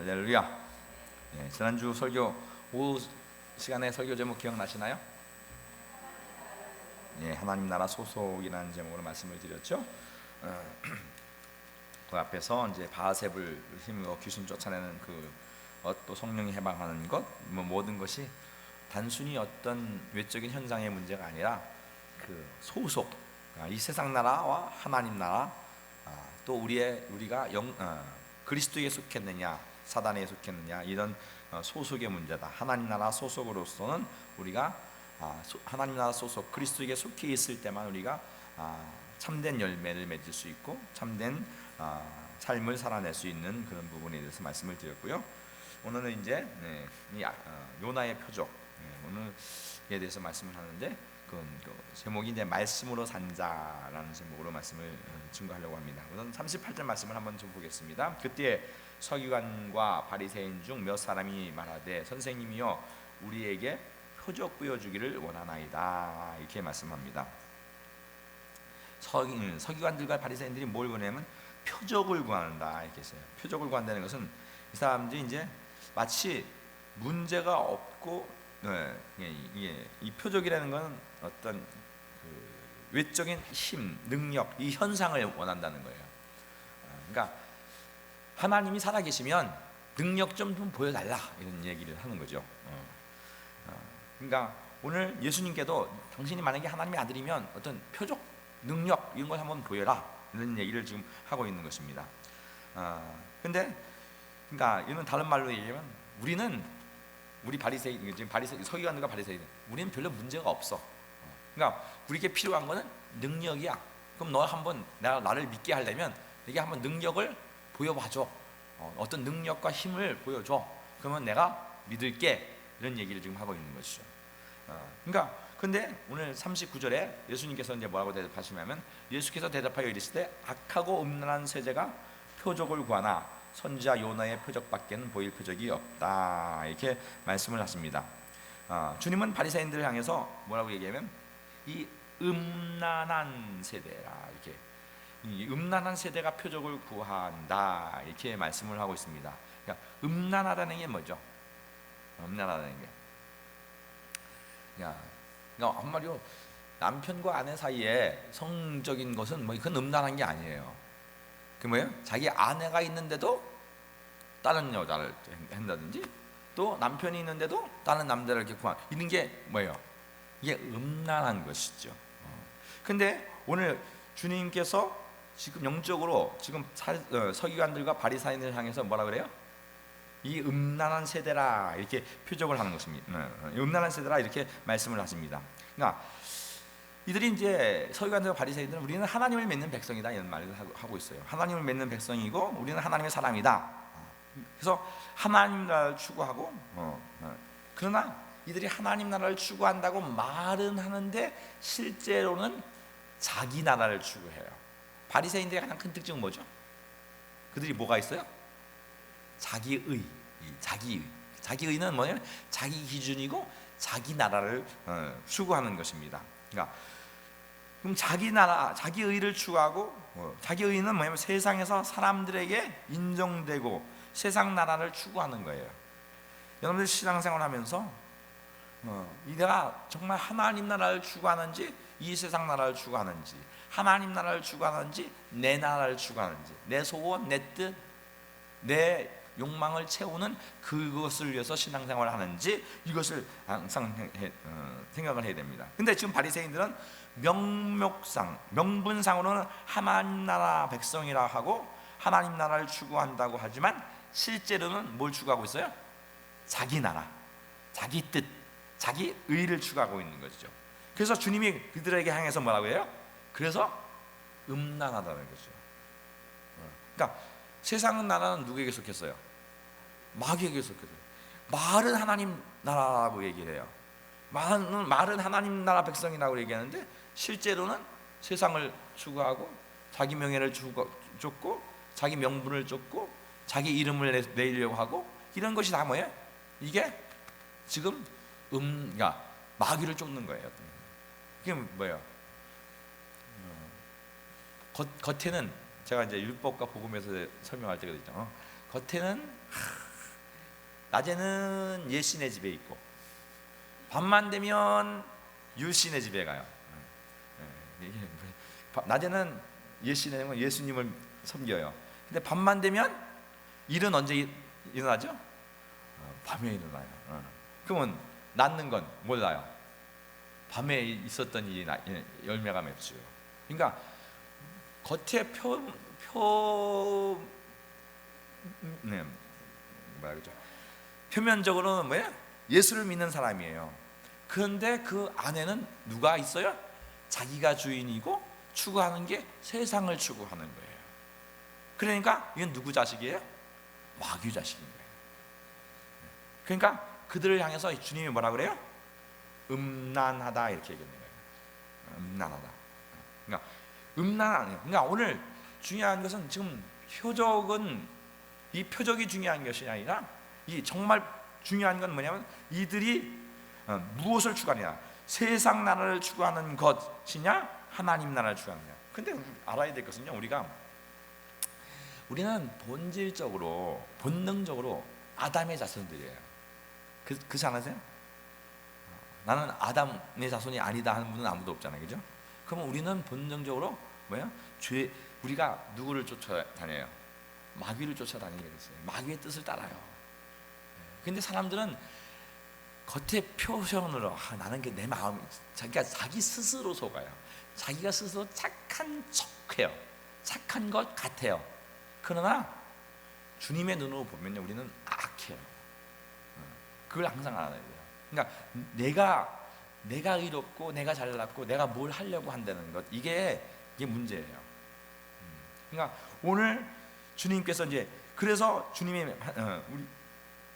할렐루야. 지난주 설교 오후 시간에 설교 제목 기억나시나요? 하나님 나라 소속이라는 제목으로 말씀을 드렸죠. 그 앞에서 이제 바알세불 힘으로 귀신 쫓아내는 또 성령이 해방하는 것, 모든 것이 단순히 어떤 외적인 현상의 문제가 아니라 그 소속, 이 세상 나라와 하나님 나라, 또 우리가 그리스도에 속했느냐 사단에 속했느냐, 이런 소속의 문제다. 하나님 나라 소속으로서는 우리가 하나님 나라 소속 그리스도에게 속해 있을 때만 우리가 참된 열매를 맺을 수 있고 참된 삶을 살아낼 수 있는 그런 부분에 대해서 말씀을 드렸고요. 오늘은 이제 요나의 표적, 오늘에 대해서 말씀을 하는데 그 제목이 이제 말씀으로 산 자라는 제목으로 말씀을 증거하려고 합니다. 우선 38절 말씀을 한번 좀 보겠습니다. 그때 서기관과 바리새인 중 몇 사람이 말하되 선생님이여 우리에게 표적 보여주기를 원하나이다, 이렇게 말씀합니다. 서기관들과 바리새인들이 뭘 원하냐면 표적을 구한다, 이렇게 했어요. 표적을 구한다는 것은 이 사람들이 이제 마치 문제가 없고, 이 표적이라는 것은 어떤 외적인 힘, 능력, 이 현상을 원한다는 거예요. 그러니까 하나님이 살아계시면 능력 좀 보여달라, 이런 얘기를 하는 거죠. 그러니까 오늘 예수님께도 당신이 만약에 하나님의 아들이면 어떤 표적, 능력 이런 걸 한번 보여라, 이런 얘기를 지금 하고 있는 것입니다. 근데 그러니까 이건 다른 말로 얘기하면 우리 바리새인, 지금 서기관들과 바리새인, 우리는 별로 문제가 없어. 그러니까 우리에게 필요한 거는 능력이야. 그럼 너 한번 나를 믿게 하려면 내게 한번 능력을 보여봐줘. 어떤 능력과 힘을 보여줘. 그러면 내가 믿을게. 이런 얘기를 지금 하고 있는 것이죠. 그러니까 근데 오늘 39절에 예수님께서 이제 뭐라고 대답하시냐면, 예수께서 대답하여 이르시되 악하고 음란한 세대가 표적을 구하나 선지자 요나의 표적밖에는 보일 표적이 없다, 이렇게 말씀을 하십니다. 주님은 바리새인들을 향해서 뭐라고 얘기하면 이 음란한 세대라, 이렇게 이 음란한 세대가 표적을 구한다, 이렇게 말씀을 하고 있습니다. 그러니까 음란하다는 게 뭐죠? 음란하다는 게, 그러니까 한마디로 남편과 아내 사이에 성적인 것은 그건 음란한 게 아니에요. 그 뭐예요? 자기 아내가 있는데도 다른 여자를 한다든지, 또 남편이 있는데도 다른 남자를 이렇게 이런 게 뭐예요? 이게 음란한 것이죠. 근데 오늘 주님께서 지금 영적으로 지금 서기관들과 바리새인을 향해서 뭐라 그래요? 이 음란한 세대라, 이렇게 표적을 하는 것입니다. 음란한 세대라, 이렇게 말씀을 하십니다. 그러니까 이들이 이제 서기관들과 바리새인들은 우리는 하나님을 믿는 백성이다, 이런 말을 하고 있어요. 하나님을 믿는 백성이고 우리는 하나님의 사람이다. 그래서 하나님 나라를 추구하고, 그러나 이들이 하나님 나라를 추구한다고 말은 하는데 실제로는 자기 나라를 추구해요. 바리새인들의 가장 큰 특징은 뭐죠? 그들이 뭐가 있어요? 자기의. 자기의는 뭐냐면 자기 기준이고 자기 나라를 추구하는 것입니다. 그러니까 그럼 자기 나라, 자기의를 추구하고, 자기의는 뭐냐면 세상에서 사람들에게 인정되고 세상 나라를 추구하는 거예요. 여러분들 신앙생활하면서 내가 정말 하나님 나라를 추구하는지 이 세상 나라를 추구하는지, 하나님 나라를 추구하는지 내 나라를 추구하는지, 내 소원, 내 뜻, 내 욕망을 채우는 그것을 위해서 신앙생활을 하는지, 이것을 항상 생각을 해야 됩니다. 근데 지금 바리새인들은 명분상으로는 하나님 나라 백성이라 하고 하나님 나라를 추구한다고 하지만 실제로는 뭘 추구하고 있어요? 자기 나라, 자기 뜻, 자기 의를 추구하고 있는 것이죠. 그래서 주님이 그들에게 향해서 뭐라고 해요? 그래서 음란하다는 거죠. 그러니까 세상 나라는 누구에게 속했어요? 마귀에게 속했어요. 말은 하나님 나라라고 얘기를 해요. 말은 하나님 나라 백성이라고 얘기하는데 실제로는 세상을 추구하고 자기 명예를 쫓고 자기 명분을 쫓고 자기 이름을 내려고 하고, 이런 것이 다 뭐예요? 이게 지금 그러니까 마귀를 쫓는 거예요. 이게 뭐예요? 겉에는 제가 이제 율법과 복음에서 설명할 때가 있죠. 겉에는 낮에는 예씨네 집에 있고 밤만 되면 유씨네 집에 가요. 낮에는 예씨네 예수님을 섬겨요. 근데 밤만 되면 일은 언제 일어나죠? 밤에 일어나요. 그러면 낳는 건 몰라요. 밤에 있었던 일이 열매가 맺죠. 그러니까 겉에 표면적으로는 뭐야? 예수를 믿는 사람이에요. 그런데 그 안에는 누가 있어요? 자기가 주인이고 추구하는 게 세상을 추구하는 거예요. 그러니까 이건 누구 자식이에요? 마귀 자식인 거예요. 그러니까 그들을 향해서 주님이 뭐라 그래요? 음란하다 이렇게 얘기하는 거예요. 음란하다. 그러니까 음란하다. 그러니까 오늘 중요한 것은 지금 표적은 이 표적이 중요한 것이 아니라 이 정말 중요한 건 뭐냐면 이들이 무엇을 추구하느냐, 세상 나라를 추구하는 것이냐, 하나님 나라를 추구하느냐. 근데 알아야 될 것은요, 우리는 본질적으로 본능적으로 아담의 자손들이에요. 그렇지 않으세요? 나는 아담의 자손이 아니다 하는 분은 아무도 없잖아요, 그죠? 그러면 우리는 본능적으로 뭐야? 우리가 누구를 쫓아다녀요? 마귀를 쫓아다니게 됐어요. 마귀의 뜻을 따라요. 근데 사람들은 겉의 표현으로 나는 게 내 마음이, 자기 스스로 속아요. 자기가 스스로 착한 척해요. 착한 것 같아요. 그러나 주님의 눈으로 보면요, 우리는 악해요. 그걸 항상 알아야 돼요. 그러니까 내가 의롭고 내가 잘났고 내가 뭘 하려고 한다는 것, 이게 문제예요. 그러니까 오늘 주님께서 이제 그래서 주님이 우리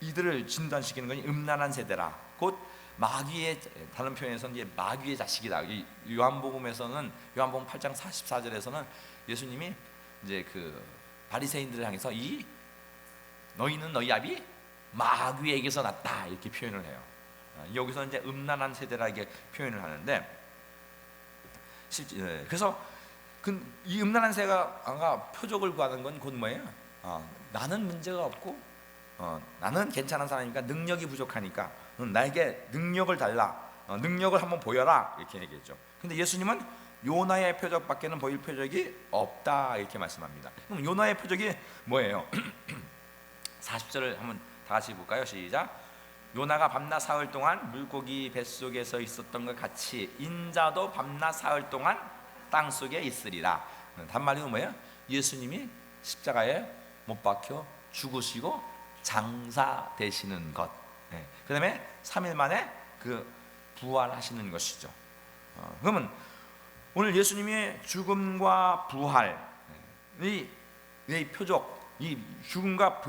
이들을 진단시키는 것이 음란한 세대라. 곧 마귀의, 다른 표현에서는 이제 마귀의 자식이다. 이 요한복음에서는 요한복음 8장 44절에서는 예수님이 이제 그 바리새인들을 향해서 너희는 너희 아비 마귀에게서 났다 이렇게 표현을 해요. 여기서 이제 음란한 세대라 이렇게 표현을 하는데, 그래서 이 음란한 세대가 표적을 구하는 건 곧 뭐예요? 나는 문제가 없고 나는 괜찮은 사람이니까, 능력이 부족하니까 나에게 능력을 달라, 능력을 한번 보여라 이렇게 얘기했죠. 근데 예수님은 요나의 표적밖에는 보일 표적이 없다 이렇게 말씀합니다. 그럼 요나의 표적이 뭐예요? 40절을 한번 다 같이 볼까요? 시작. 요나가 밤낮 사흘 동안 물고기 뱃속에서 있었던 것 같이 인자도 밤낮 사흘 동안 땅속에 있으리라. 단말이는 뭐예요? 예수님이 십자가에 못 박혀 죽으시고 장사되시는 것, 그 다음에 3일 만에 그 부활하시는 것이죠. 그러면 오늘 예수님의 죽음과 부활, 이 표적, 이 죽음과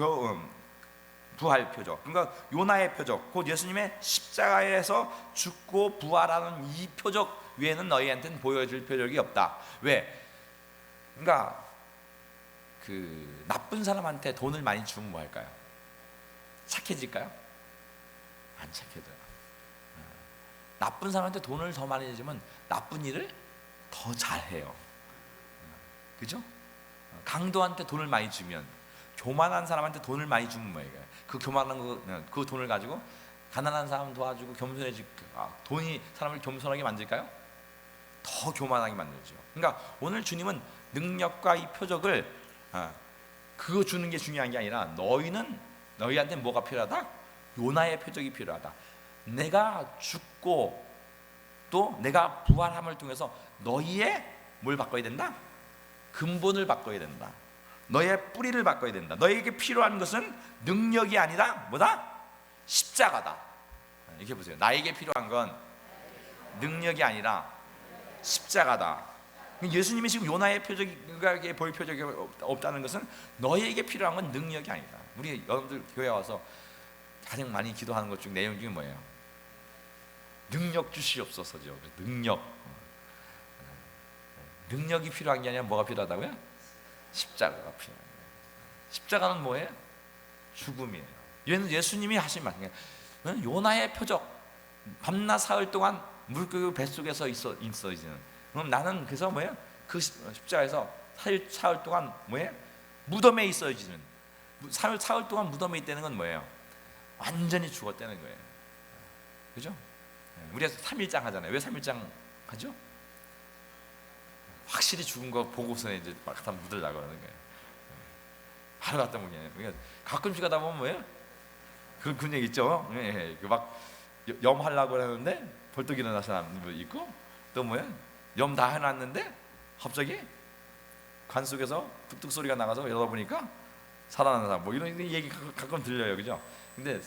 부활 표적, 그러니까 요나의 표적, 곧 예수님의 십자가에서 죽고 부활하는 이 표적 외에는 너희한테는 보여줄 표적이 없다. 왜? 그러니까 그 나쁜 사람한테 돈을 많이 주면 뭐 할까요? 착해질까요? 안 착해져요. 나쁜 사람한테 돈을 더 많이 주면 나쁜 일을 더 잘해요. 그죠? 강도한테 돈을 많이 주면, 교만한 사람한테 돈을 많이 주면 뭐예요? 그 교만한 그 돈을 가지고 가난한 사람 도와주고 겸손해지고, 돈이 사람을 겸손하게 만들까요? 더 교만하게 만들죠. 그러니까 오늘 주님은 능력과 이 표적을 그거 주는 게 중요한 게 아니라 너희한테 뭐가 필요하다? 요나의 표적이 필요하다. 내가 죽고 또 내가 부활함을 통해서 너희의 뭘 바꿔야 된다? 근본을 바꿔야 된다. 너의 뿌리를 바꿔야 된다. 너에게 필요한 것은 능력이 아니라 뭐다? 십자가다. 이렇게 보세요. 나에게 필요한 건 능력이 아니라 십자가다. 예수님이 지금 요나의 표적이 보일 표적이 없다는 것은 너에게 필요한 건 능력이 아니다. 우리 여러분들 교회 와서 가장 많이 기도하는 것 중 내용 중에 뭐예요? 능력 주시옵소서죠. 능력이 필요한 게 아니라 뭐가 필요하다고요? 십자가가 필요한 거예요. 십자가는 뭐예요? 죽음이에요. 얘는 예수님이 하신 말이에요. 요나의 표적, 밤낮 사흘 동안 물고기 뱃속에서 있어지는. 그럼 나는 그래서 뭐예요? 그 십자가에서 사흘 동안 뭐예요? 무덤에 있어지는. 사흘 동안 무덤에 있다는 건 뭐예요? 완전히 죽었다는 거예요. 그죠? 우리가 3일장 하잖아요. 왜 3일장 하죠? 확실히 죽은 거 보고서 이제 막 갖다 묻으려고 하는 거예요. 바로 갖다 묻냐. 그러니까 가끔씩 하다 보면 뭐예요? 그런 얘기 있죠. 막 염하려고 하는데 벌떡 일어나서 사람도 있고, 또 뭐야? 염 다 해놨는데 갑자기 관 속에서 뚝뚝 소리가 나가서 열어보니까 살아나는 사람, 뭐 이런 얘기 가끔 들려요, 그죠? 근데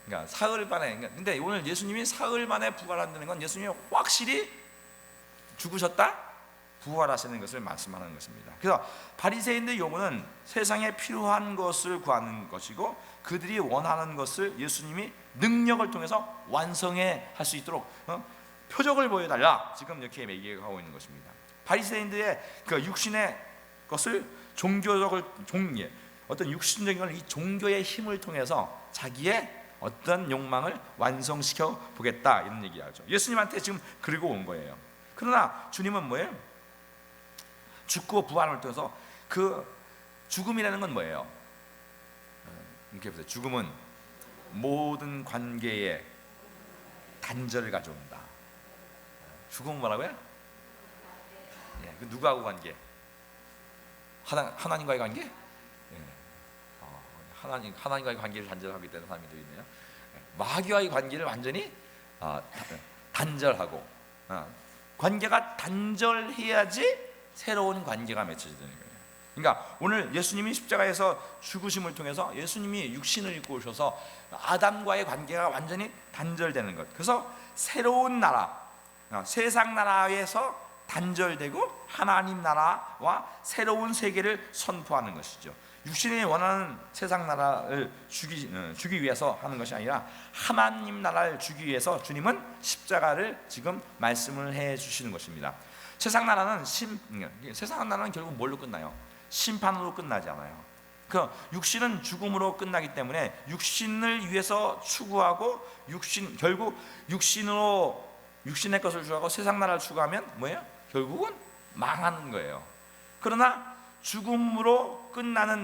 그러니까 사흘 만에, 근데 오늘 예수님이 사흘 만에 부활한다는 건 예수님이 확실히 죽으셨다, 부활하시는 것을 말씀하는 것입니다. 그래서 바리새인들 요구는 세상에 필요한 것을 구하는 것이고, 그들이 원하는 것을 예수님이 능력을 통해서 완성해 할 수 있도록 표적을 보여달라, 지금 이렇게 얘기하고 있는 것입니다. 바리새인들의 그 육신의 것을 어떤 육신적인 걸 이 종교의 힘을 통해서 자기의 어떤 욕망을 완성시켜 보겠다, 이런 얘기하죠. 예수님한테 지금 그리고 온 거예요. 그러나 주님은 뭐예요? 죽고 부활을 통해서 그 죽음이라는 건 뭐예요? 이렇게 보세요. 죽음은 모든 관계에 단절을 가져온다. 죽음은 뭐라고요? 그 누구하고 관계? 하나님과의 관계? 하나님과의 관계를 단절하고 있다는 사람이 또 있네요. 마귀와의 관계를 완전히 단절하고, 관계가 단절해야지 새로운 관계가 맺혀지는 거예요. 그러니까 오늘 예수님이 십자가에서 죽으심을 통해서 예수님이 육신을 입고 오셔서 아담과의 관계가 완전히 단절되는 것. 그래서 새로운 나라, 세상 나라에서 단절되고 하나님 나라와 새로운 세계를 선포하는 것이죠. 육신이 원하는 세상 나라를 주기 위해서 하는 것이 아니라 하나님 나라를 주기 위해서 주님은 십자가를 지금 말씀을 해 주시는 것입니다. 세상 나라는 결국 뭘로 끝나요? 심판으로 끝나지 않아요. 그 육신은 죽음으로 끝나기 때문에 육신을 위해서 추구하고 결국 육신의 것을 추구하고 세상 나라를 추구하면 뭐예요? 결국은 망하는 거예요. 그러나 죽음으로 끝나는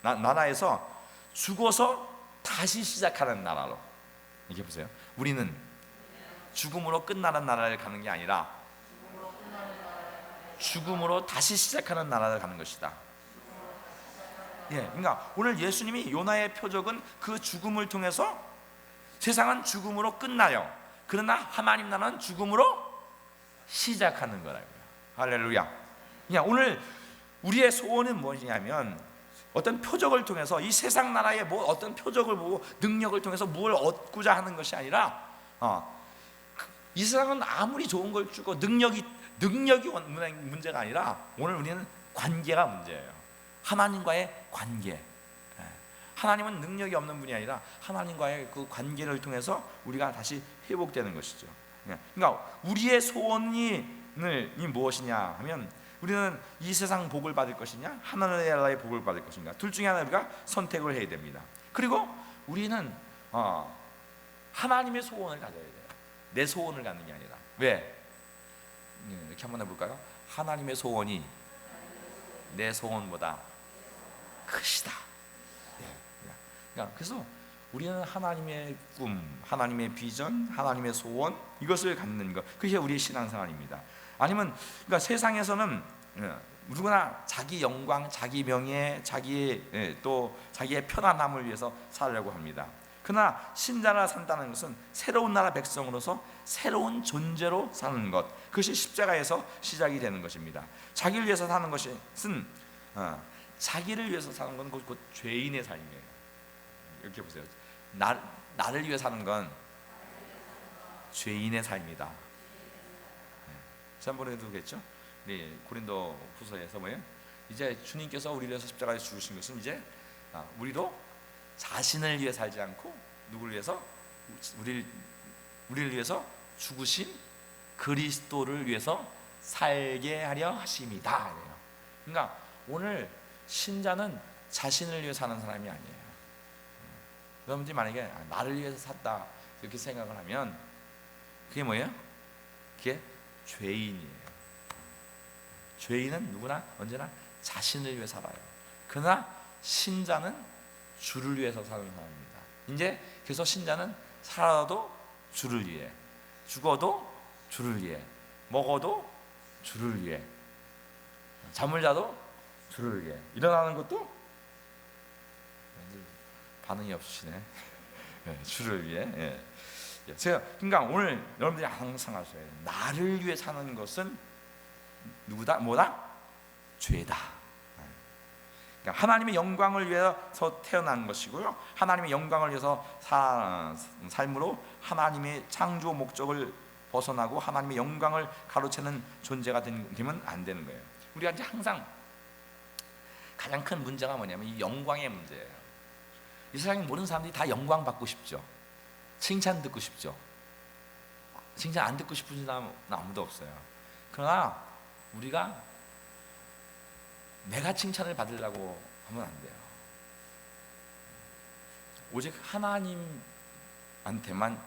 나라에서 죽어서 다시 시작하는 나라로, 이렇게 보세요. 우리는 죽음으로 끝나는 나라를 가는 게 아니라 죽음으로 다시 시작하는 나라를 가는 것이다. 그러니까 오늘 예수님이 요나의 표적은 그 죽음을 통해서 세상은 죽음으로 끝나요. 그러나 하나님 나라는 죽음으로 시작하는 거라고요. 할렐루야. 그러니까 오늘 우리의 소원은 무엇이냐면 어떤 표적을 통해서 이 세상 나라의 어떤 표적을 보고 능력을 통해서 뭘 얻고자 하는 것이 아니라, 이 세상은 아무리 좋은 걸 주고 능력이 문제가 아니라 오늘 우리는 관계가 문제예요. 하나님과의 관계. 하나님은 능력이 없는 분이 아니라 하나님과의 그 관계를 통해서 우리가 다시 회복되는 것이죠. 그러니까 우리의 소원이 무엇이냐 하면, 우리는 이 세상 복을 받을 것이냐 하나님의 나라의 복을 받을 것인가, 둘 중에 하나 우리가 선택을 해야 됩니다. 그리고 우리는 하나님의 소원을 가져야 돼요. 내 소원을 갖는 게 아니라. 왜? 이렇게 한번 해볼까요? 하나님의 소원이 내 소원보다 크시다. 그래서 우리는 하나님의 꿈, 하나님의 비전, 하나님의 소원, 이것을 갖는 것, 그게 우리의 신앙생활입니다. 아니면 그러니까 세상에서는 누구나 자기 영광, 자기 명예, 자기의 편안함을 위해서 살려고 합니다. 그러나 신자라 산다는 것은 새로운 나라 백성으로서 새로운 존재로 사는 것, 그것이 십자가에서 시작이 되는 것입니다. 자기를 위해서 사는 것은 자기를 위해서 사는 건 곧 죄인의 삶이에요. 이렇게 보세요. 나를 위해 사는 건 죄인의 삶이다. 지난번에도 그랬죠. 고린도 후서에서 뭐예요? 이제 주님께서 우리를 위해서 십자가에 죽으신 것은 이제 우리도 자신을 위해 살지 않고 누구를 위해서? 우리를 위해서 죽으신 그리스도를 위해서 살게 하려 하심이다. 그러니까 오늘 신자는 자신을 위해 사는 사람이 아니에요. 여러분들이 만약에 나를 위해서 샀다 이렇게 생각을 하면 그게 뭐예요? 그게 죄인이에요. 죄인은 누구나 언제나 자신을 위해 살아요. 그러나 신자는 주를 위해서 사는 사람입니다. 이제 그래서 신자는 살아도 주를 위해, 죽어도 주를 위해, 먹어도 주를 위해, 잠을 자도 주를 위해, 일어나는 것도 반응이 없으시네. 주를 위해. 제가 그러니까 오늘 여러분들이 항상 하셔야 돼요. 나를 위해 사는 것은 누구다? 뭐다? 죄다. 그러니까 하나님의 영광을 위해서 태어난 것이고요, 하나님의 영광을 위해서 삶으로 하나님의 창조 목적을 벗어나고 하나님의 영광을 가로채는 존재가 되면 안 되는 거예요. 우리가 이제 항상 가장 큰 문제가 뭐냐면 이 영광의 문제예요. 이 세상에 모든 사람들이 다 영광 받고 싶죠. 칭찬 듣고 싶죠. 칭찬 안 듣고 싶은 사람은 아무도 없어요. 그러나 우리가 내가 칭찬을 받으려고 하면 안 돼요. 오직 하나님한테만,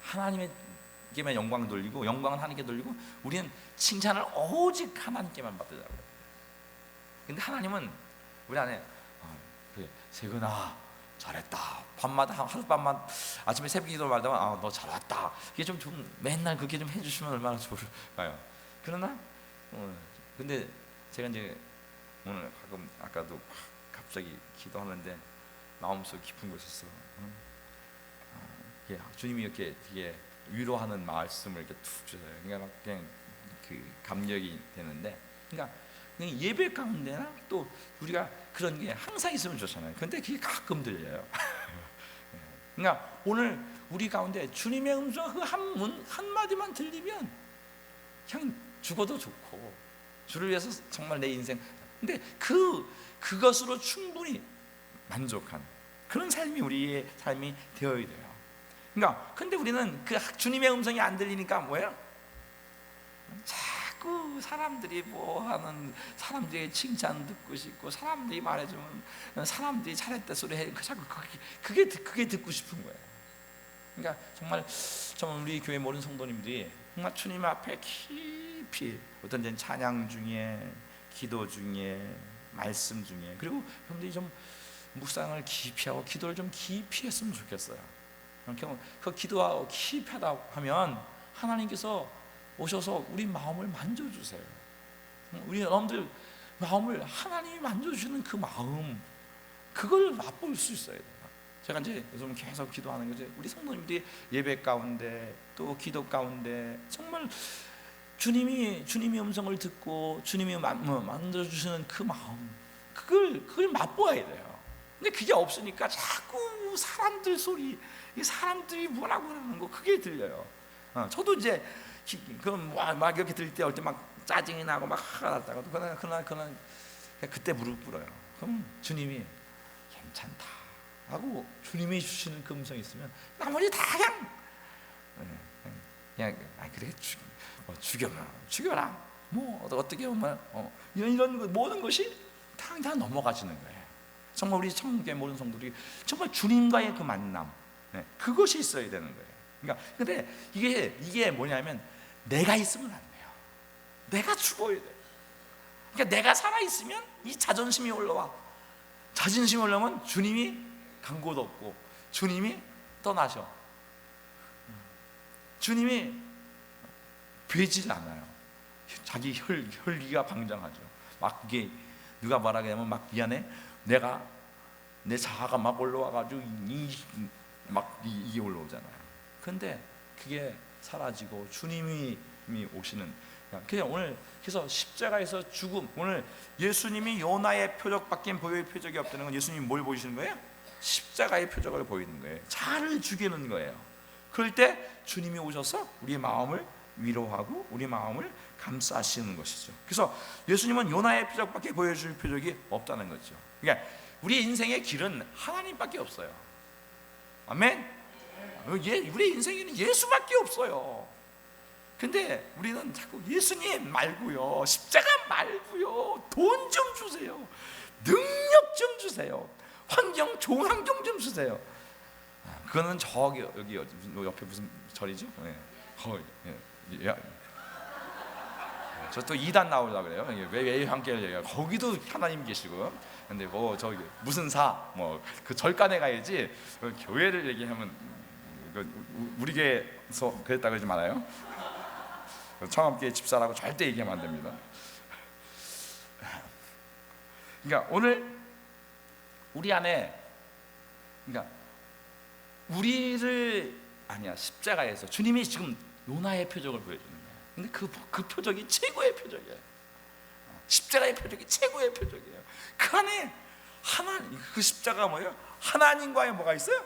하나님에게만 영광 돌리고, 영광은 하나님께 돌리고, 우리는 칭찬을 오직 하나님께만 받으려고. 근데 하나님은 우리 안에 그래, 세근아 잘했다, 밤마다 하룻밤만 아침에 새벽 기도를 말다가 너 잘했다, 이게 좀 맨날 그렇게 좀 해주시면 얼마나 좋을까요? 그러나 근데 제가 이제 오늘 가끔 아까도 갑자기 기도하는데 마음속 깊은 곳에서 주님이 이렇게 되게 위로하는 말씀을 이렇게 툭 주세요. 그러니까 그냥 그 감격이 되는데, 그러니까 예배 가운데나 또 우리가 그런 게 항상 있으면 좋잖아요. 근데 그게 가끔 들려요. 그러니까 오늘 우리 가운데 주님의 음성 그 한마디만 들리면 그냥 죽어도 좋고, 주를 위해서 정말 내 인생, 근데 그것으로 충분히 만족한 그런 삶이 우리의 삶이 되어야 돼요. 그러니까 근데 우리는 그 주님의 음성이 안 들리니까 뭐예요? 자꾸 사람들이 뭐 하는, 사람들의 칭찬 듣고 싶고, 사람들이 말해주면 사람들이 잘했다 소리 해, 자꾸 그게 듣고 싶은 거예요. 그러니까 정말 우리 교회 모든 성도님들이 정말 주님 앞에 깊이, 어떤 때는 찬양 중에, 기도 중에, 말씀 중에, 그리고 여러분들이 좀 묵상을 깊이 하고 기도를 좀 깊이 했으면 좋겠어요. 그 기도하고 깊이 하다 하면 하나님께서 오셔서 우리 마음을 만져주세요. 우리 여러분들 마음을 하나님이 만져주시는 그 마음, 그걸 맛볼 수 있어야 돼요. 제가 이제 요즘 계속 기도하는 거죠. 우리 성도님들이 예배 가운데 또 기도 가운데 정말 주님이 음성을 듣고 주님이 만들어주시는 그 마음, 그걸 맛보아야 돼요. 근데 그게 없으니까 자꾸 사람들 소리, 사람들이 뭐라고 하는 거 그게 들려요. 저도 이제 그럼 막 이렇게 들을 때 어릴 때 막 짜증이 나고 막 화가 났다가, 그러나 그때 무릎 꿇어요. 그럼 주님이 괜찮다 하고 주님이 주시는 그 음성이 있으면 나머지 다 그냥 그래 죽여라 뭐 어떻게 보면 이런 모든 것이 다 넘어가지는 거예요. 정말 우리 천국의 모든 성도들이 정말 주님과의 그 만남, 그것이 있어야 되는 거예요. 그러니까 근데 이게 뭐냐면 내가 있으면 안 돼요. 내가 죽어야 돼. 그러니까 내가 살아 있으면 이 자존심이 올라와. 자존심이 올라오면 주님이 간 곳 없고 주님이 떠나셔. 주님이 되질 않아요. 자기 혈기가 방장하죠. 막 이게 누가 말하게 되면 막 미안해. 내 자아가 막 올라와가지고 이게 올라오잖아요. 근데 그게 사라지고 주님이 오시는. 그냥 오늘 그래서 십자가에서 죽음, 오늘 예수님이 요나의 표적밖에 보여줄 표적이 없다는 건 예수님이 뭘 보이시는 거예요? 십자가의 표적을 보이는 거예요. 자를 죽이는 거예요. 그럴 때 주님이 오셔서 우리의 마음을 위로하고 우리 마음을 감싸시는 것이죠. 그래서 예수님은 요나의 표적밖에 보여줄 표적이 없다는 거죠. 그러니까 우리 인생의 길은 하나님밖에 없어요. 아멘. 우리 인생에는 예수밖에 없어요. 근데 우리는 자꾸 예수님 말고요, 십자가 말고요, 돈 좀 주세요, 능력 좀 주세요, 좋은 환경 좀 주세요. 그거는 여기 옆에 무슨 절이죠? 저 또 2단 나오려고 그래요. 왜 함께 얘기해요? 거기도 하나님 계시고. 근데 뭐 저기 무슨 뭐 그 절간에 가야지 교회를 얘기하면 우리 교회에서 그랬다 그러지 말아요. 청암교회 집사라고 절대 얘기하면 안 됩니다. 그러니까 오늘 우리 안에, 그러니까 우리를 십자가에서 주님이 지금 요나의 표적을 보여주는 거예요. 근데 그 표적이 최고의 표적이에요. 십자가의 표적이 최고의 표적이에요. 그 안에 그 십자가가 뭐예요? 하나님과의 뭐가 있어요?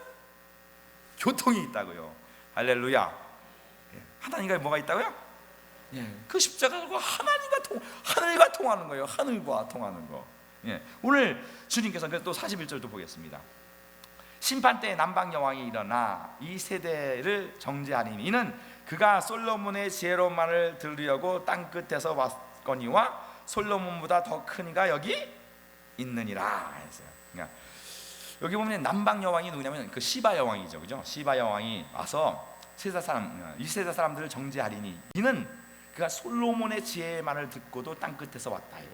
교통이 있다고요. 할렐루야. 하나님과의 뭐가 있다고요? 그 십자가가 하늘과 통하는 거예요. 하늘과 통하는 거. 오늘 주님께서 또 41절도 보겠습니다. 심판 때에 남방 여왕이 일어나 이 세대를 정죄하리니 이는 그가 솔로몬의 지혜로운 말을 들으려고 땅 끝에서 왔거니와 솔로몬보다 더 큰 이가 여기 있느니라 했어요. 그러니까 여기 보면 남방 여왕이 누구냐면 그 시바 여왕이죠, 그죠? 시바 여왕이 와서 이 세대 사람들을 정죄하리니 이는 그가 솔로몬의 지혜의 말을 듣고도 땅 끝에서 왔다 해요.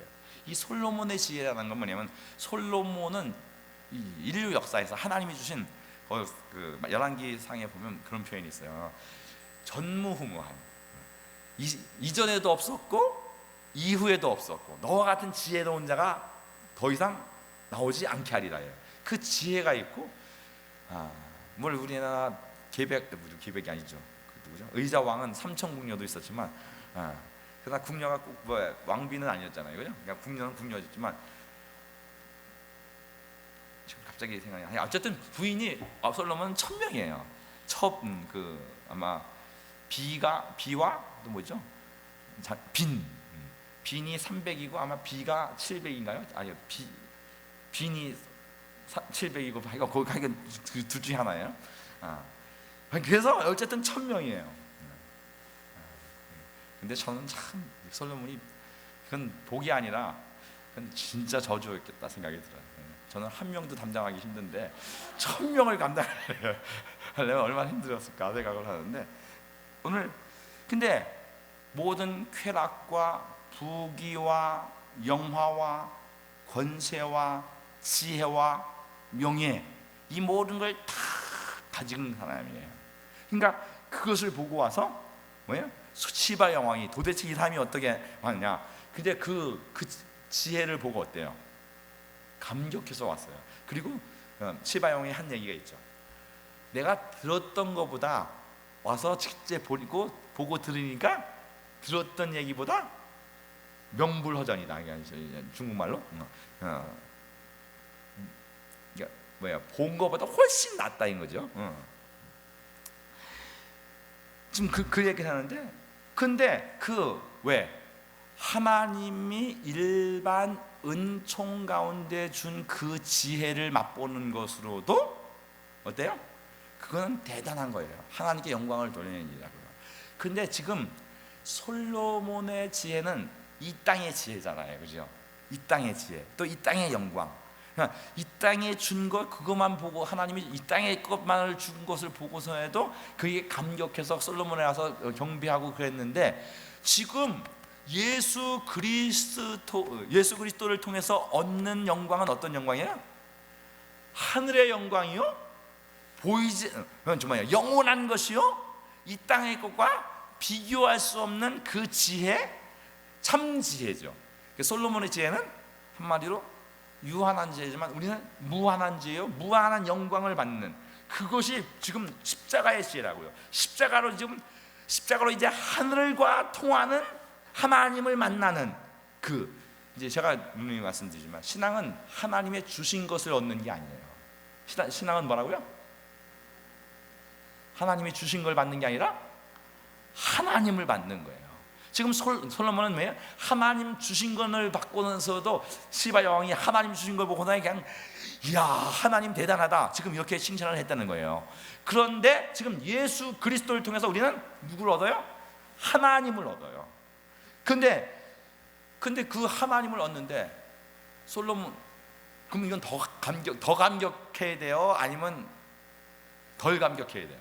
이 솔로몬의 지혜라는 건 뭐냐면, 솔로몬은 이 인류 역사에서 하나님이 주신 그 열왕기 상에 보면 그런 표현이 있어요. 전무후무한, 이전에도 없었고 이후에도 없었고 너와 같은 지혜로운 자가 더 이상 나오지 않게 하리라 해요. 그 지혜가 있고, 뭘 우리나라 계백이 아니죠. 누구죠? 의자 왕은 삼천 궁녀도 있었지만, 그러나 궁녀가 꼭 왕비는 아니었잖아요, 그죠? 그러니까 궁녀는 궁녀였지만, 지금 갑자기 생각이 나요. 어쨌든 부인이 솔로몬은 1000명이에요. 아마 비와 또 뭐죠? 빈이 300이고 아마 비가 700인가요? 아니요, 빈이 700이고 둘 중에 하나예요. 그래서 어쨌든 1000명이에요. 근데 저는 참 솔로몬이 그건 복이 아니라 그건 진짜 저주였겠다 생각이 들어요. 저는 한 명도 담당하기 힘든데 1000명을 감당하려면 얼마나 힘들었을까 생각을 하는데, 오늘 근데 모든 쾌락과 부귀와 영화와 권세와 지혜와 명예, 이 모든 걸 다 가진 사람이에요. 그러니까 그것을 보고 와서 뭐예요? 시바 여왕이 도대체 이 사람이 어떻게 왔냐? 근데 그 지혜를 보고 어때요? 감격해서 왔어요. 그리고 시바 여왕이 한 얘기가 있죠. 내가 들었던 것보다 와서 직접 보고 들으니까 들었던 얘기보다 명불허전이다. 중국말로 본 것보다 훨씬 낫다인 거죠. 지금 그 얘기를 하는데, 근데 왜 하나님이 일반 은총 가운데 준 그 지혜를 맛보는 것으로도 어때요? 그건 대단한 거예요. 하나님께 영광을 돌리는 일이라고요. 근데 지금 솔로몬의 지혜는 이 땅의 지혜잖아요, 그죠? 이 땅의 지혜, 또 이 땅의 영광. 이 땅에 준 것 그것만 보고, 하나님이 이 땅에 것만을 준 것을 보고서에도 그게 감격해서 솔로몬에 와서 경배하고 그랬는데, 지금 예수 그리스도를 통해서 얻는 영광은 어떤 영광이에요? 하늘의 영광이요? 정말 영원한 것이요? 이 땅의 것과 비교할 수 없는 그 지혜, 참 지혜죠. 솔로몬의 지혜는 한마디로 유한한 지혜지만 우리는 무한한 지혜요, 무한한 영광을 받는, 그것이 지금 십자가의 지혜라고요. 십자가로 이제 하늘과 통하는, 하나님을 만나는 이제 제가 분명히 말씀드리지만, 신앙은 하나님의 주신 것을 얻는 게 아니에요. 신앙은 뭐라고요? 하나님이 주신 걸 받는 게 아니라 하나님을 받는 거예요. 지금 솔로몬은 뭐예요? 하나님 주신 것을 받고서도 시바 여왕이 하나님 주신 걸 보고 나니 그냥 이야, 하나님 대단하다, 지금 이렇게 칭찬을 했다는 거예요. 그런데 지금 예수 그리스도를 통해서 우리는 누구를 얻어요? 하나님을 얻어요. 근데 그 하나님을 얻는데 솔로몬, 그럼 이건 더 감격해야 돼요? 아니면 덜 감격해야 돼요?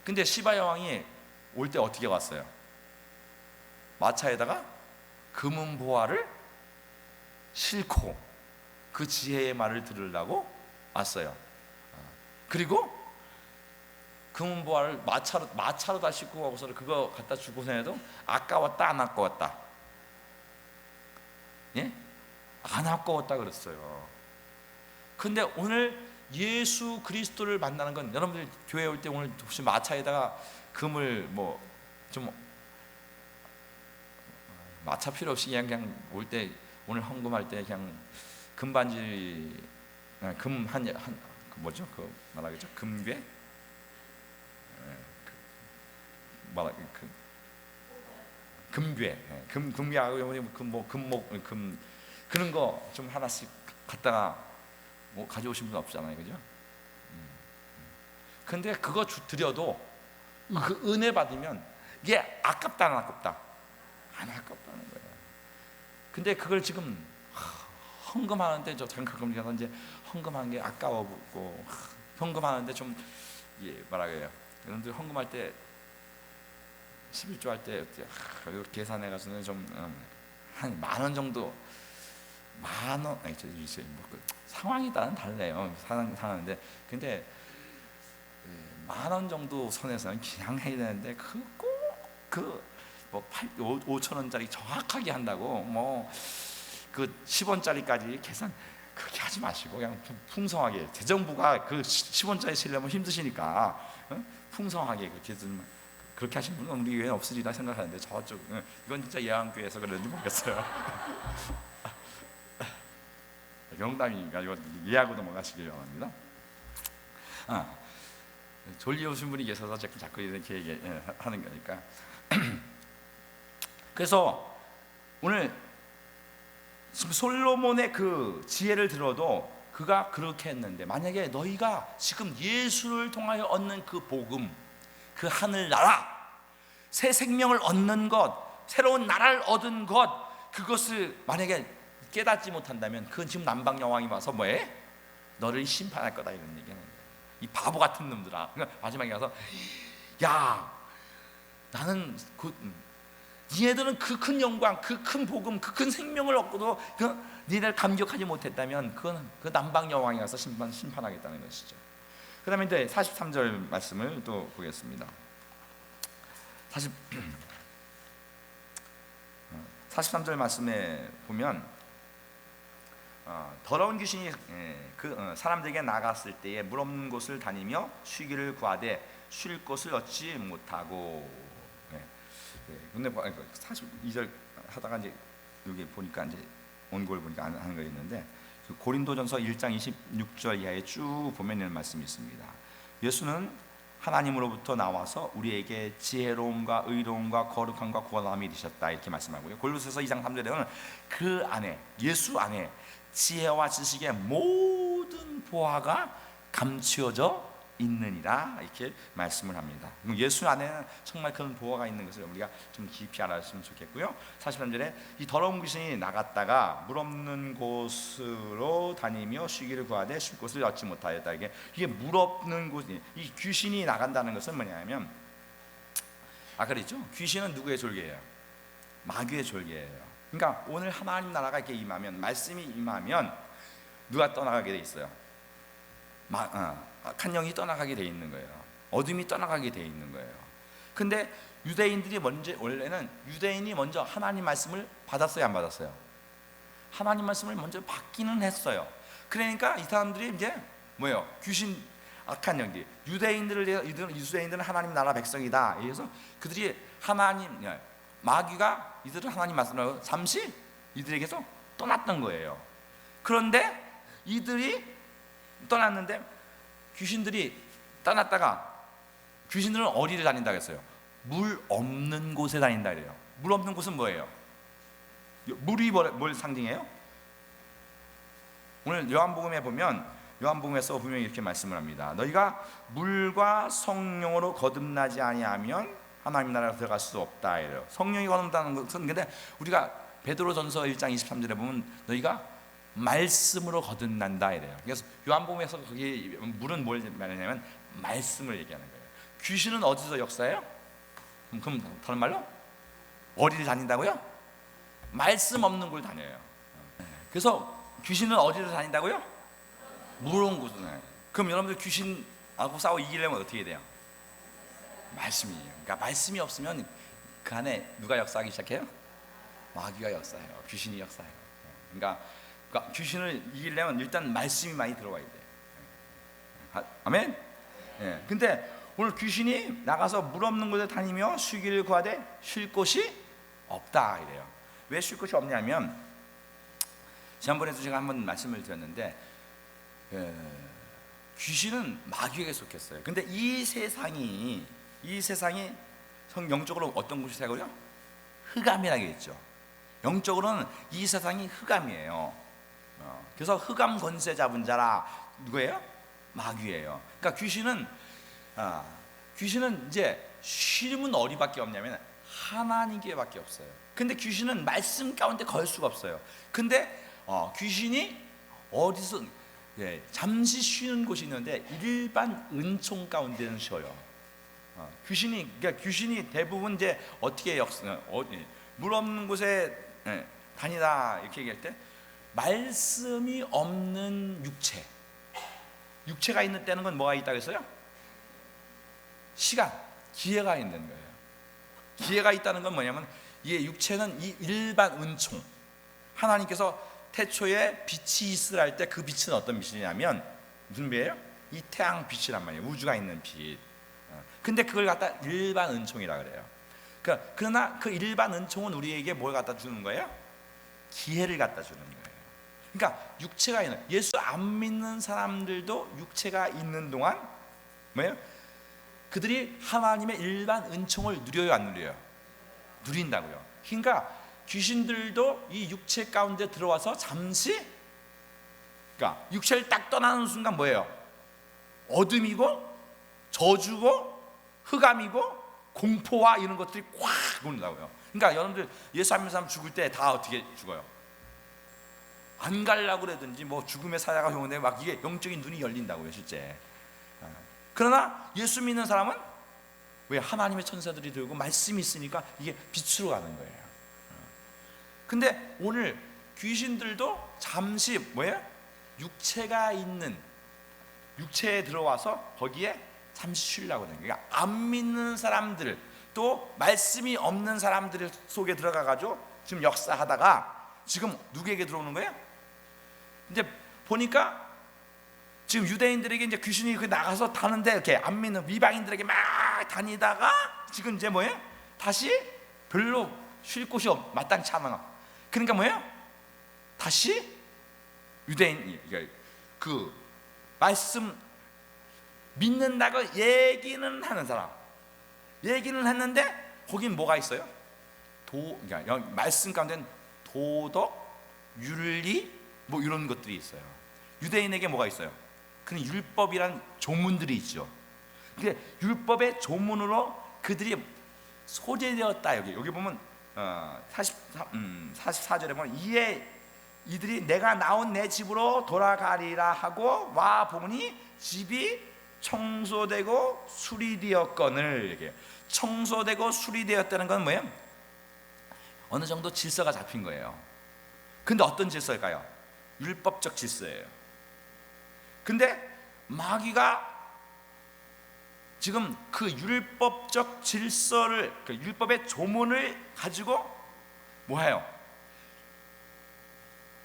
근데 시바 여왕이 올 때 어떻게 왔어요? 마차에다가 금은 보화를 싣고 그 지혜의 말을 들으려고 왔어요. 그리고 금은 보화를 마차로 다 싣고 가고서 그거 갖다 주고서 해도 아까웠다 안 아까웠다? 예? 안 아까웠다 그랬어요. 근데 오늘 예수 그리스도를 만나는 건, 여러분들 교회 올 때 오늘 혹시 마차에다가 금을 좀 마차 필요 없이 그냥 올 때, 오늘 헌금할 때 그냥 금반지, 금 한 뭐죠? 그 말하겠죠? 금괴? 금괴, 금괴하고 금목 그런 거 좀 하나씩 갖다가 가져오신 분 없잖아요, 그죠? 근데 그거 드려도 그 은혜 받으면 이게 아깝다 안 아깝다? 안 아깝다는 거예요. 근데 그걸 지금 헌금하는데, 저 잠깐 이제 헌금하는 게 아까워고, 헌금하는데 좀 뭐라고요? 여러분들 헌금할 때 11조 할 때 이렇게 계산해가지고는 좀 한 10,000원 정도, 10,000원, 상황이 따라 달라요. 상황인데, 근데 10,000원 정도 선에서는 그냥 해야 되는데, 그 5,000원짜리 정확하게 한다고 그 10원짜리까지 계산 그렇게 하지 마시고 그냥 풍성하게, 재정부가 그 10원짜리 쓰려면 힘드시니까 풍성하게 그렇게 하신 분은 우리 교회는 없으리라 생각하는데, 저쪽 이건 진짜 예안교회에서 그런지 모르겠어요. 농담이니까 이거 이해하고 넘어가시길 바랍니다. 졸리우신 분이 계셔서 자꾸 이렇게 얘기하는 거니까. 그래서 오늘 솔로몬의 그 지혜를 들어도 그가 그렇게 했는데, 만약에 너희가 지금 예수를 통하여 얻는 그 복음, 그 하늘나라, 새 생명을 얻는 것, 새로운 나라를 얻은 것, 그것을 만약에 깨닫지 못한다면 그건 지금 남방 여왕이 와서 뭐해? 너를 심판할 거다, 이런 얘기는. 이 바보 같은 놈들아. 그러니까 마지막에 가서, 야, 나는 니네들은 그 큰 영광, 그 큰 복음, 그 큰 생명을 얻고도 니네들 감격하지 못했다면 그건 그 남방 여왕이 가서 심판하겠다는 것이죠. 그 다음에 이제 43절 말씀을 또 보겠습니다. 43절 말씀에 보면, 더러운 귀신이 사람들에게 나갔을 때에 물 없는 곳을 다니며 쉬기를 구하되 쉴 곳을 얻지 못하고. 근데 42절 하다가 이제 여기 보니까 이제 원고를 보니까 하는 거 있는데, 고린도전서 1장 26절 이하에 쭉 보면 이런 말씀이 있습니다. 예수는 하나님으로부터 나와서 우리에게 지혜로움과 의로움과 거룩함과 구원함이 되셨다, 이렇게 말씀하고요. 골로새서 2장 3절에는 그 안에, 예수 안에 지혜와 지식의 모든 보화가 감추어져 있느니라, 이렇게 말씀을 합니다. 예수 안에는 정말 그런 보화가 있는 것을 우리가 좀 깊이 알았으면 좋겠고요. 43절에 이 더러운 귀신이 나갔다가 물 없는 곳으로 다니며 쉬기를 구하되 쉴 곳을 얻지 못하였다. 이게 물 없는 곳, 이 귀신이 나간다는 것은 뭐냐면, 그랬죠? 귀신은 누구의 졸개예요? 마귀의 졸개예요. 그러니까 오늘 하나님 나라가 이렇게 임하면, 말씀이 임하면 누가 떠나가게 돼 있어요? 악한 영이 떠나가게 돼 있는 거예요. 어둠이 떠나가게 돼 있는 거예요. 근데 유대인들이 원래는 유대인이 먼저 하나님 말씀을 받았어요, 안 받았어요? 하나님 말씀을 먼저 받기는 했어요. 그러니까 이 사람들이 이제 뭐예요? 귀신, 악한 영들, 유대인들은 하나님 나라 백성이다. 그래서 그들이 마귀가 이들을 하나님 말씀을 잠시 이들에게서 떠났던 거예요. 그런데 이들이 떠났는데 귀신들이 떠났다가, 귀신들은 어디를 다닌다고 했어요? 물 없는 곳에 다닌다 그래요. 물 없는 곳은 뭐예요? 물이 뭘 상징해요? 오늘 요한복음에 보면, 요한복음에서 분명히 이렇게 말씀을 합니다. 너희가 물과 성령으로 거듭나지 아니하면 하나님 나라에 들어갈 수 없다 이래요. 성령이 거듭나는 것은, 근데 우리가 베드로전서 1장 23절에 보면 너희가 말씀으로 거듭난다 이래요. 그래서 요한복음에서 거기 물은 뭘 말하냐면 말씀을 얘기하는 거예요. 귀신은 어디서 역사해요? 그럼 다른 말로 어디를 다닌다고요? 말씀 없는 곳을 다녀요. 그래서 귀신은 어디를 다닌다고요? 무서운 곳을 다녀요. 그럼 여러분들 귀신하고 싸워 이기려면 어떻게 돼요? 말씀이에요. 그러니까 말씀이 없으면 그 안에 누가 역사하기 시작해요? 마귀가 역사해요. 귀신이 역사해요. 그러니까 귀신을 이기려면 일단 말씀이 많이 들어와야 돼. 아멘? 예. 근데 오늘 귀신이 나가서 물 없는 곳에 다니며 쉬기를 구하되 쉴 곳이 없다 이래요. 왜 쉴 곳이 없냐면, 지난번에도 제가 한번 말씀을 드렸는데, 귀신은 마귀에게 속했어요. 근데 이 세상이 영적으로 어떤 곳이라고요? 흑암이라고 했죠. 영적으로는 이 세상이 흑암이에요. 그래서 흑암 권세 잡은 자라 누구예요? 마귀예요. 그러니까 귀신은 이제 쉼은 어디밖에 없냐면 하나님께밖에 없어요. 근데 귀신은 말씀 가운데 걸 수가 없어요. 근데 귀신이 어디서 잠시 쉬는 곳이 있는데 일반 은총 가운데는 쉬어요. 그러니까 귀신이 대부분 이제 어떻게 물 없는 곳에 다니다 이렇게 얘기할 때, 말씀이 없는 육체가 있는 때는 건 뭐가 있다고 했어요? 시간, 기회가 있는 거예요. 기회가 있다는 건 뭐냐면, 이 육체는 이 일반 은총, 하나님께서 태초에 빛이 있으라 할 때 그 빛은 어떤 빛이냐면 무슨 빛이에요? 이 태양 빛이란 말이에요. 우주가 있는 빛. 근데 그걸 갖다 일반 은총이라 그래요. 그러나 그 일반 은총은 우리에게 뭘 갖다 주는 거예요? 기회를 갖다 주는 거예요. 그러니까 육체가 있는, 예수 안 믿는 사람들도 육체가 있는 동안 뭐예요? 그들이 하나님의 일반 은총을 누려요, 안 누려요? 누린다고요. 그러니까 귀신들도 이 육체 가운데 들어와서 잠시, 그러니까 육체를 딱 떠나는 순간 뭐예요? 어둠이고 저주고 흑암이고 공포와 이런 것들이 꽉 온다고요. 그러니까 여러분들 예수 안 믿는 사람 죽을 때 다 어떻게 죽어요? 안 가려고 그러든지 뭐 죽음의 사자가 오는데 막 이게 영적인 눈이 열린다고요, 실제. 그러나 예수 믿는 사람은 왜? 하나님의 천사들이 들고 말씀이 있으니까 이게 빛으로 가는 거예요. 근데 오늘 귀신들도 잠시 뭐예요? 육체가 있는, 육체에 들어와서 거기에 잠시 쉬려고 하는 거예요. 그러니까 안 믿는 사람들, 또 말씀이 없는 사람들 속에 들어가가지고 지금 역사하다가 지금 누구에게 들어오는 거예요? 이제 보니까 지금 유대인들에게 이제 귀신이 나가서 다는데, 이렇게 안 믿는 이방인들에게 막 다니다가 지금 이제 뭐예요? 다시 별로 쉴 곳이 마땅치 않아. 그러니까 뭐예요? 다시 유대인, 그 말씀 믿는다고 얘기는 하는 사람, 얘기는 했는데 거긴 뭐가 있어요? 그러니까 말씀 가운데는 도덕, 윤리 뭐 이런 것들이 있어요. 유대인에게 뭐가 있어요? 그런 율법이란 조문들이 있죠. 근데 율법의 조문으로 그들이 소재되었다. 여기 보면 44절에 보면 이들이 내가 나온 내 집으로 돌아가리라 하고 와 보니 집이 청소되고 수리되었거늘. 이게 청소되고 수리되었다는 건 뭐예요? 어느 정도 질서가 잡힌 거예요. 근데 어떤 질서일까요? 율법적 질서예요. 근데 마귀가 지금 그 율법적 질서를, 그 율법의 조문을 가지고 뭐해요?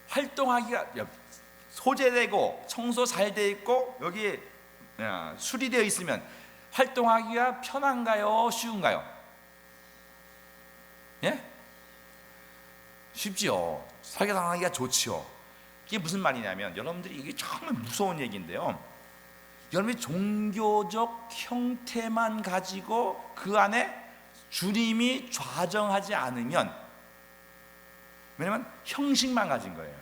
활동하기가, 소재되고 청소 잘 돼 있고 여기 수리되어 있으면 활동하기가 편한가요? 쉬운가요? 예? 쉽지요. 설계당하기가 좋지요. 이게 무슨 말이냐면, 여러분들이 이게 정말 무서운 얘기인데요, 여러분이 종교적 형태만 가지고 그 안에 주님이 좌정하지 않으면, 왜냐면 형식만 가진 거예요.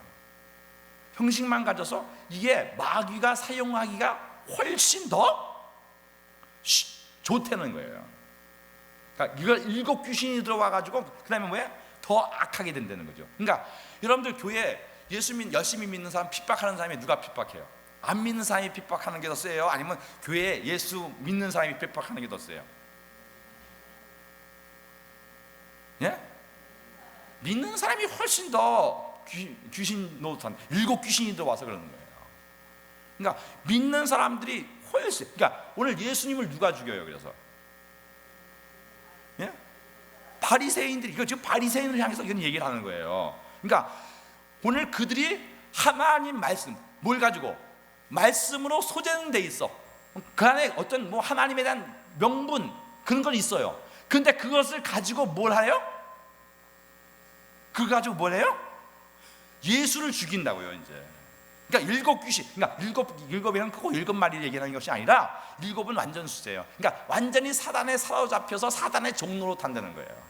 형식만 가져서 이게 마귀가 사용하기가 훨씬 더 좋다는 거예요. 그러니까 이걸 7 귀신이 들어와 가지고 그 다음에 뭐예요? 더 악하게 된다는 거죠. 그러니까 여러분들 교회 열심히 믿는 사람 핍박하는 사람이 누가 핍박해요? 안 믿는 사람이 핍박하는 게 더 세요? 아니면 교회에 예수 믿는 사람이 핍박하는 게 더 세요? 예? 믿는 사람이 훨씬 더 귀신 노릇한 일곱 귀신이 들어와서 그러는 거예요. 그러니까 믿는 사람들이 훨씬, 그러니까 오늘 예수님을 누가 죽여요? 그래서 예? 바리새인들이, 이거 지금 바리새인을 향해서 이런 얘기를 하는 거예요. 그러니까 오늘 그들이 하나님 말씀, 뭘 가지고 말씀으로 소재는 돼 있어. 그 안에 어떤 뭐 하나님에 대한 명분 그런 건 있어요. 근데 그것을 가지고 뭘 해요? 그거 가지고 뭘 해요? 예수를 죽인다고요, 이제. 그러니까 일곱 귀신, 그러니까 일곱이란 꼭 일곱 마리를 얘기하는 것이 아니라 일곱은 완전 수제예요. 그러니까 완전히 사단에 사로잡혀서 사단의 종로로 탄다는 거예요.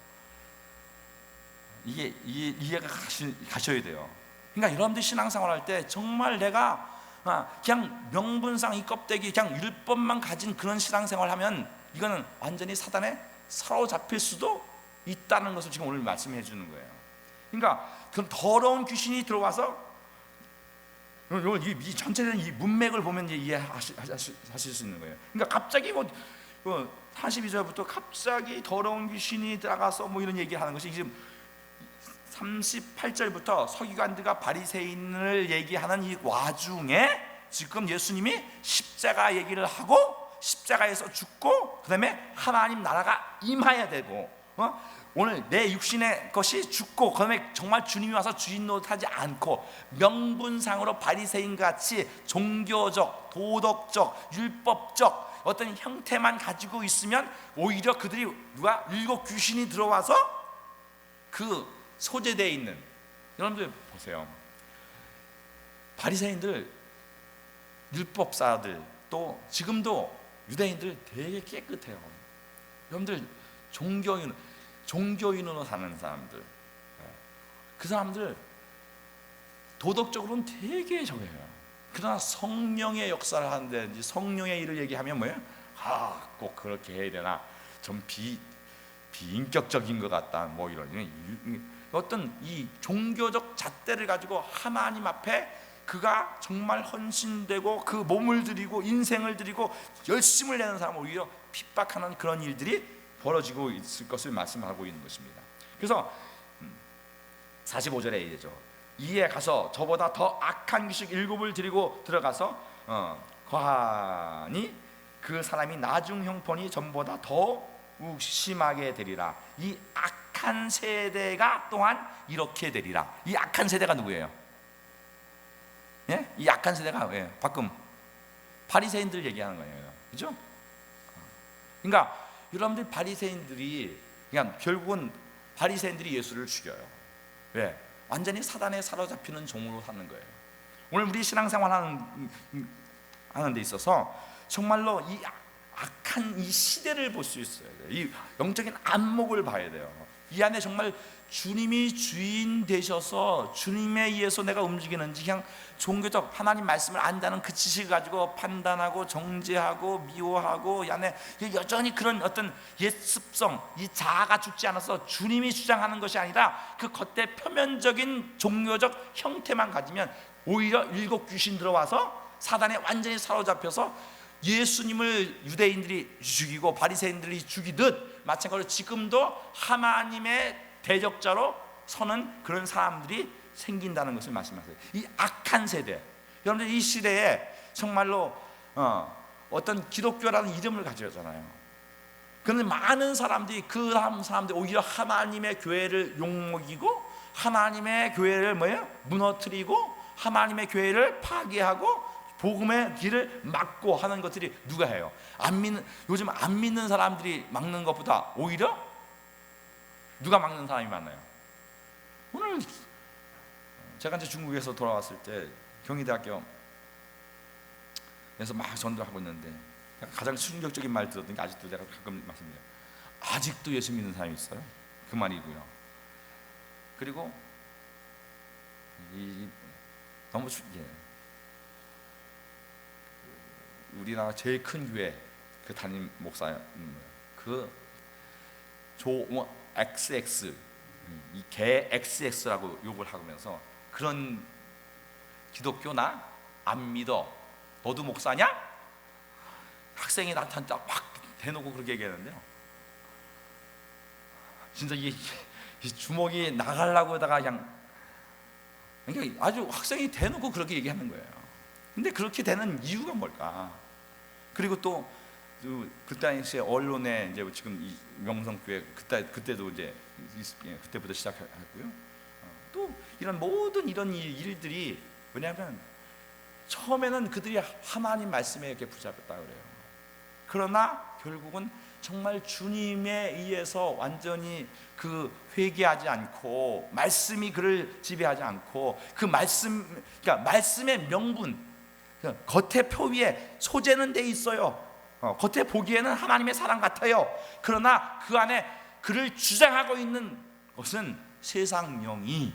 이게 이해가 가셔야 돼요. 그러니까 여러분들 신앙생활 할 때 정말 내가 그냥 명분상 이 껍데기 그냥 율법만 가진 그런 신앙생활 하면 이거는 완전히 사단에 사로잡힐 수도 있다는 것을 지금 오늘 말씀해 주는 거예요. 그러니까 그 더러운 귀신이 들어와서 이 전체적인 이 문맥을 보면 이해하실 수 있는 거예요. 그러니까 갑자기 42절부터 갑자기 더러운 귀신이 들어가서 뭐 이런 얘기를 하는 것이 지금 38절부터 서기관들과 바리새인을 얘기하는 이 와중에 지금 예수님이 십자가 얘기를 하고 십자가에서 죽고 그 다음에 하나님 나라가 임해야 되고 오늘 내 육신의 것이 죽고 그 다음에 정말 주님이 와서 주인 노릇하지 않고 명분상으로 바리새인같이 종교적, 도덕적, 율법적 어떤 형태만 가지고 있으면 오히려 그들이 누가 일곱 귀신이 들어와서 그 소재되어 있는, 여러분들 보세요. 바리새인들, 율법사들, 또 지금도 유대인들 되게 깨끗해요. 여러분들 종교인으로 사는 사람들, 그 사람들 도덕적으로는 되게 정해요. 그러나 성령의 역사를 하는데 성령의 일을 얘기하면 뭐예요? 꼭 그렇게 해야 되나? 좀 비인격적인 것 같다. 뭐 이런 어떤 이 종교적 잣대를 가지고 하나님 앞에 그가 정말 헌신되고 그 몸을 드리고 인생을 드리고 열심을 내는 사람을 오히려 핍박하는 그런 일들이 벌어지고 있을 것을 말씀하고 있는 것입니다. 그래서 45절에 이르죠. 이에 가서 저보다 더 악한 귀신 일곱을 데리고 들어가서 거하니 그 사람이 나중 형편이 전보다 더 심하게 되리라. 이 악한 세대가 또한 이렇게 되리라. 이 악한 세대가 누구예요? 예? 이 악한 세대가 방금 바리새인들 얘기하는 거예요. 그죠? 그러니까 여러분들 바리새인들이 그냥 결국은 바리새인들이 예수를 죽여요. 왜? 완전히 사단에 사로잡히는 종으로 사는 거예요. 오늘 우리 신앙생활 하는 데 있어서 정말로 이 악한 이 시대를 볼 수 있어요. 이 영적인 안목을 봐야 돼요. 이 안에 정말 주님이 주인 되셔서 주님에 의해서 내가 움직이는지 그냥 종교적 하나님 말씀을 안다는 그 지식을 가지고 판단하고 정죄하고 미워하고 이 안에 여전히 그런 어떤 옛 습성, 이 자아가 죽지 않아서 주님이 주장하는 것이 아니라 그 겉에 표면적인 종교적 형태만 가지면 오히려 일곱 귀신 들어와서 사단에 완전히 사로잡혀서 예수님을 유대인들이 죽이고 바리새인들이 죽이듯 마찬가지로 지금도 하나님의 대적자로 서는 그런 사람들이 생긴다는 것을 말씀하세요. 이 악한 세대, 여러분들 이 시대에 정말로 어떤 기독교라는 이름을 가졌잖아요. 그런데 많은 사람들이 그 사람들 오히려 하나님의 교회를 욕먹이고 하나님의 교회를 무너뜨리고 하나님의 교회를 파괴하고 복음의 길을 막고 하는 것들이 누가 해요? 요즘 안 믿는 사람들이 막는 것보다 오히려 누가 막는 사람이 많아요? 오늘 제가 이제 중국에서 돌아왔을 때 경희대학교에서 막 전도를 하고 있는데 가장 충격적인 말 들었던 게 아직도 제가 가끔 말씀드려요. 아직도 예수 믿는 사람이 있어요. 그 말이고요. 그리고 너무 우리나라 제일 큰 교회 그 담임 목사님 그 XX 이 개 XX라고 욕을 하면서 그런 기독교 나 안 믿어 너도 목사냐? 학생이 나한테 확 대놓고 그렇게 얘기하는데요. 진짜 이 주먹이 나가려고 하다가 그러니까 아주 학생이 대놓고 그렇게 얘기하는 거예요. 근데 그렇게 되는 이유가 뭘까? 그리고 또 그 당시에 언론에 이제 지금 이 명성교회 그때도 이제 그때부터 시작했고요. 또 이런 모든 이런 일들이 뭐냐면 처음에는 그들이 하나님 말씀에 이렇게 붙잡혔다 그래요. 그러나 결국은 정말 주님에 의해서 완전히 그 회개하지 않고 말씀이 그를 지배하지 않고 그 말씀, 그러니까 말씀의 명분, 겉의 표위에 소재는 돼 있어요. 겉에 보기에는 하나님의 사랑 같아요. 그러나 그 안에 그를 주장하고 있는 것은 세상 영이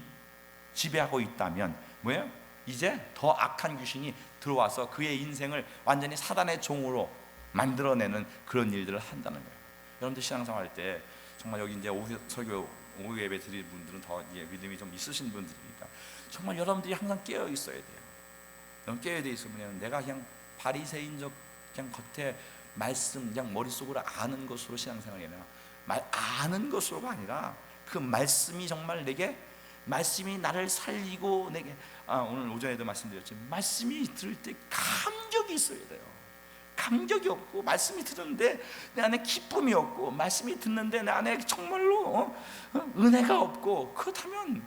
지배하고 있다면 뭐예요? 이제 더 악한 귀신이 들어와서 그의 인생을 완전히 사단의 종으로 만들어내는 그런 일들을 한다는 거예요. 여러분들 신앙생활 할 때 정말 여기 이제 설교 오후 예배 드릴 분들은 더 믿음이 좀 있으신 분들이니까 정말 여러분들이 항상 깨어 있어야 돼요. 여러분 깨어 있으면 내가 그냥 바리새인적 그냥 겉에 말씀 그냥 머릿속으로 아는 것으로 신앙생활이 아니라 아는 것으로가 아니라 그 말씀이 정말 내게 말씀이 나를 살리고 내게 오늘 오전에도 말씀드렸지만 말씀이 들을 때 감격이 있어야 돼요. 감격이 없고 말씀이 듣는데 내 안에 기쁨이 없고 말씀이 듣는데 내 안에 정말로 은혜가 없고 그렇다면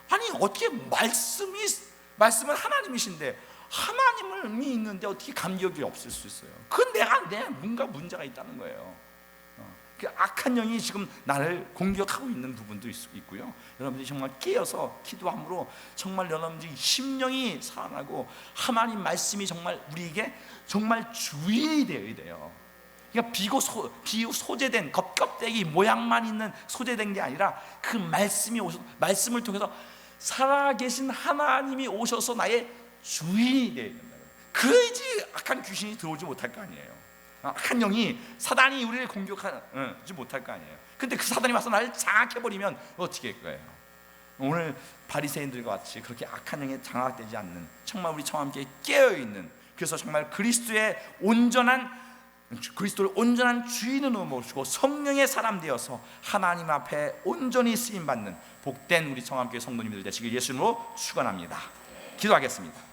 아니 어떻게 말씀은 하나님이신데 하나님을 있는데 어떻게 감격이 없을 수 있어요? 그건 내 뭔가 문제가 있다는 거예요. 그 악한 영이 지금 나를 공격하고 있는 부분도 있고요. 여러분들이 정말 깨어서 기도함으로 정말 여러분들이 심령이 살아나고 하나님 말씀이 정말 우리에게 정말 주인이 되어야 돼요. 그러니까 비고 소재된 겉껍데기 모양만 있는 소재된 게 아니라 그 말씀을 통해서 살아계신 하나님이 오셔서 나의 주인이 되어야 된다. 그래야지 악한 귀신이 들어오지 못할 거 아니에요. 악한 영이 사단이 우리를 공격하지 못할 거 아니에요. 근데 그 사단이 와서 나를 장악해버리면 어떻게 할 거예요? 오늘 바리새인들과 같이 그렇게 악한 영에 장악되지 않는 정말 우리 저와 함께 깨어있는, 그래서 정말 그리스도를 온전한 주인으로 모시고 성령의 사람 되어서 하나님 앞에 온전히 쓰임받는 복된 우리 저와 함께 성도님들 되시길 예수님으로 축원합니다. 기도하겠습니다.